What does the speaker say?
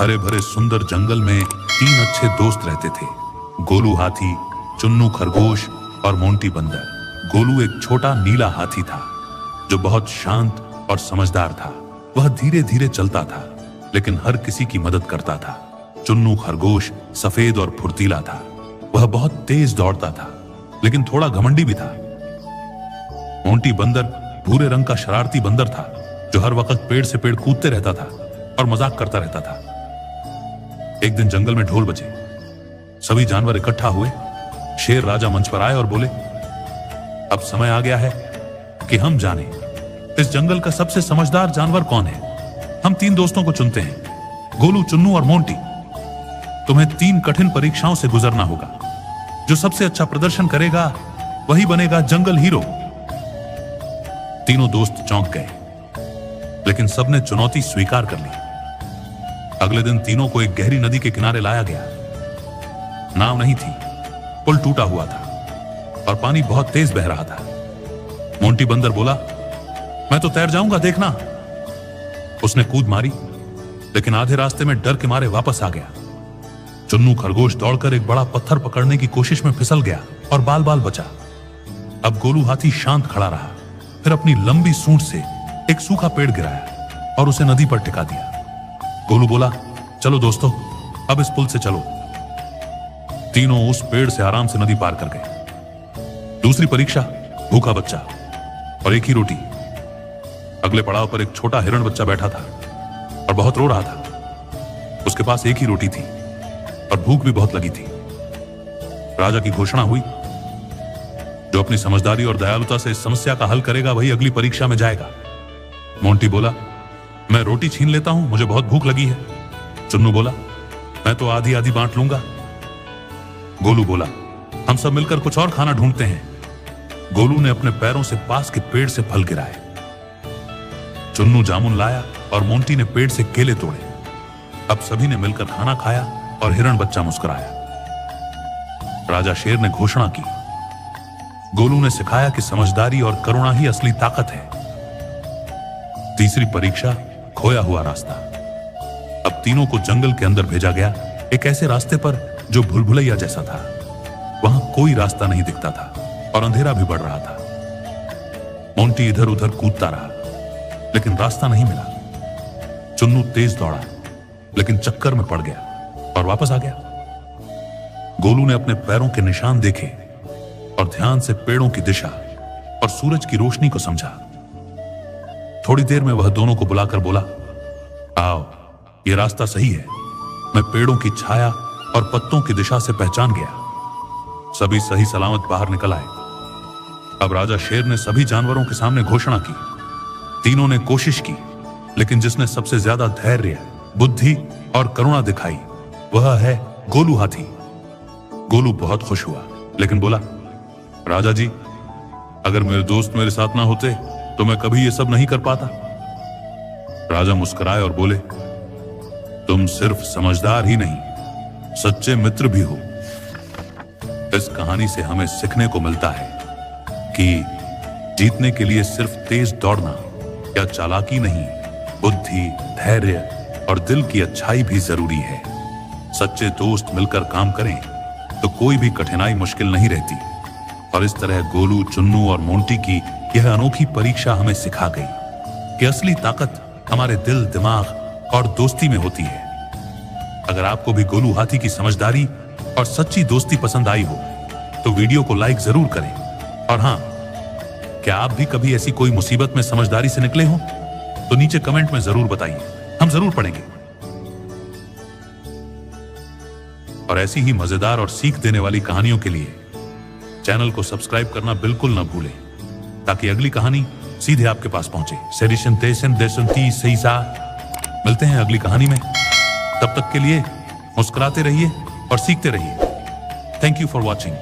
हरे भरे सुंदर जंगल में 3 अच्छे दोस्त रहते थे, गोलू हाथी, चुन्नू खरगोश और मोंटी बंदर। गोलू एक छोटा नीला हाथी था जो बहुत शांत और समझदार था। वह धीरे धीरे चलता था लेकिन हर किसी की मदद करता था। चुन्नू खरगोश सफेद और फुर्तीला था। वह बहुत तेज दौड़ता था लेकिन थोड़ा घमंडी भी था। मोंटी बंदर भूरे रंग का शरारती बंदर था जो हर वक्त पेड़ से पेड़ कूदते रहता था और मजाक करता रहता था। एक दिन जंगल में ढोल बजे, सभी जानवर इकट्ठा हुए। शेर राजा मंच पर आए और बोले, अब समय आ गया है कि हम जाने इस जंगल का सबसे समझदार जानवर कौन है। हम 3 दोस्तों को चुनते हैं, गोलू, चुन्नू और मोंटी। तुम्हें 3 कठिन परीक्षाओं से गुजरना होगा। जो सबसे अच्छा प्रदर्शन करेगा वही बनेगा जंगल हीरो। तीनों दोस्त चौंक गए लेकिन सबने चुनौती स्वीकार कर ली। अगले दिन तीनों को एक गहरी नदी के किनारे लाया गया। नाव नहीं थी, पुल टूटा हुआ था और पानी बहुत तेज बह रहा था। मोंटी बंदर बोला, मैं तो तैर जाऊंगा, देखना। उसने कूद मारी लेकिन आधे रास्ते में डर के मारे वापस आ गया। चुन्नू खरगोश दौड़कर एक बड़ा पत्थर पकड़ने की कोशिश में फिसल गया और बाल बाल बचा। अब गोलू हाथी शांत खड़ा रहा, फिर अपनी लंबी सूंड से एक सूखा पेड़ गिराया और उसे नदी पर टिका दिया। गोलू बोला, चलो दोस्तों, अब इस पुल से चलो। तीनों उस पेड़ से आराम से नदी पार कर गए। दूसरी परीक्षा, भूखा बच्चा और एक ही रोटी। अगले पड़ाव पर एक छोटा हिरण बच्चा बैठा था और बहुत रो रहा था। उसके पास एक ही रोटी थी और भूख भी बहुत लगी थी। राजा की घोषणा हुई, जो अपनी समझदारी और दयालुता से इस समस्या का हल करेगा वही अगली परीक्षा में जाएगा। मोंटी बोला, मैं रोटी छीन लेता हूं, मुझे बहुत भूख लगी है। चुन्नू बोला, मैं तो आधी आधी बांट लूंगा। गोलू बोला, हम सब मिलकर कुछ और खाना ढूंढते हैं। गोलू ने अपने पैरों से पास के पेड़ से फल गिराए। चुन्नू जामुन लाया और मोंटी ने पेड़ से केले तोड़े। अब सभी ने मिलकर खाना खाया और हिरण बच्चा मुस्कुराया। राजा शेर ने घोषणा की, गोलू ने सिखाया कि समझदारी और करुणा ही असली ताकत है। तीसरी परीक्षा, खोया हुआ रास्ता। अब तीनों को जंगल के अंदर भेजा गया, एक ऐसे रास्ते पर जो भूलभुलैया जैसा था। वहां कोई रास्ता नहीं दिखता था और अंधेरा भी बढ़ रहा था। मोंटी इधर उधर कूदता रहा लेकिन रास्ता नहीं मिला। चुन्नू तेज दौड़ा लेकिन चक्कर में पड़ गया और वापस आ गया। गोलू ने अपने पैरों के निशान देखे और ध्यान से पेड़ों की दिशा और सूरज की रोशनी को समझा। थोड़ी देर में वह दोनों को बुलाकर बोला, आओ, यह रास्ता सही है। मैं पेड़ों की छाया और पत्तों की दिशा से पहचान गया। सभी सही सलामत बाहर निकल आए। अब राजा शेर ने सभी जानवरों के सामने घोषणा की। तीनों ने कोशिश की लेकिन जिसने सबसे ज्यादा धैर्य, बुद्धि और करुणा दिखाई वह है गोलू हाथी। गोलू बहुत खुश हुआ लेकिन बोला, राजा जी, अगर मेरे दोस्त मेरे साथ ना होते तो मैं कभी ये सब नहीं कर पाता। राजा मुस्कुराए और बोले, तुम सिर्फ समझदार ही नहीं, सच्चे मित्र भी हो। इस कहानी से हमें सीखने को मिलता है कि जीतने के लिए सिर्फ तेज दौड़ना या चालाकी नहीं, बुद्धि, धैर्य और दिल की अच्छाई भी जरूरी है। सच्चे दोस्त मिलकर काम करें तो कोई भी कठिनाई मुश्किल नहीं रहती। और इस तरह गोलू, चुन्नू और मोंटी की यह अनोखी परीक्षा हमें सिखा गई कि असली ताकत हमारे दिल, दिमाग और दोस्ती में होती है। अगर आपको भी गोलू हाथी की समझदारी और सच्ची दोस्ती पसंद आई हो तो वीडियो को लाइक जरूर करें। और हां, क्या आप भी कभी ऐसी कोई मुसीबत में समझदारी से निकले हो तो नीचे कमेंट में जरूर बताइए, हम जरूर पढ़ेंगे। और ऐसी ही मजेदार और सीख देने वाली कहानियों के लिए चैनल को सब्सक्राइब करना बिल्कुल ना भूलें ताकि अगली कहानी सीधे आपके पास पहुंचे। मिलते हैं अगली कहानी में। तब तक के लिए मुस्कुराते रहिए और सीखते रहिए। Thank you for watching.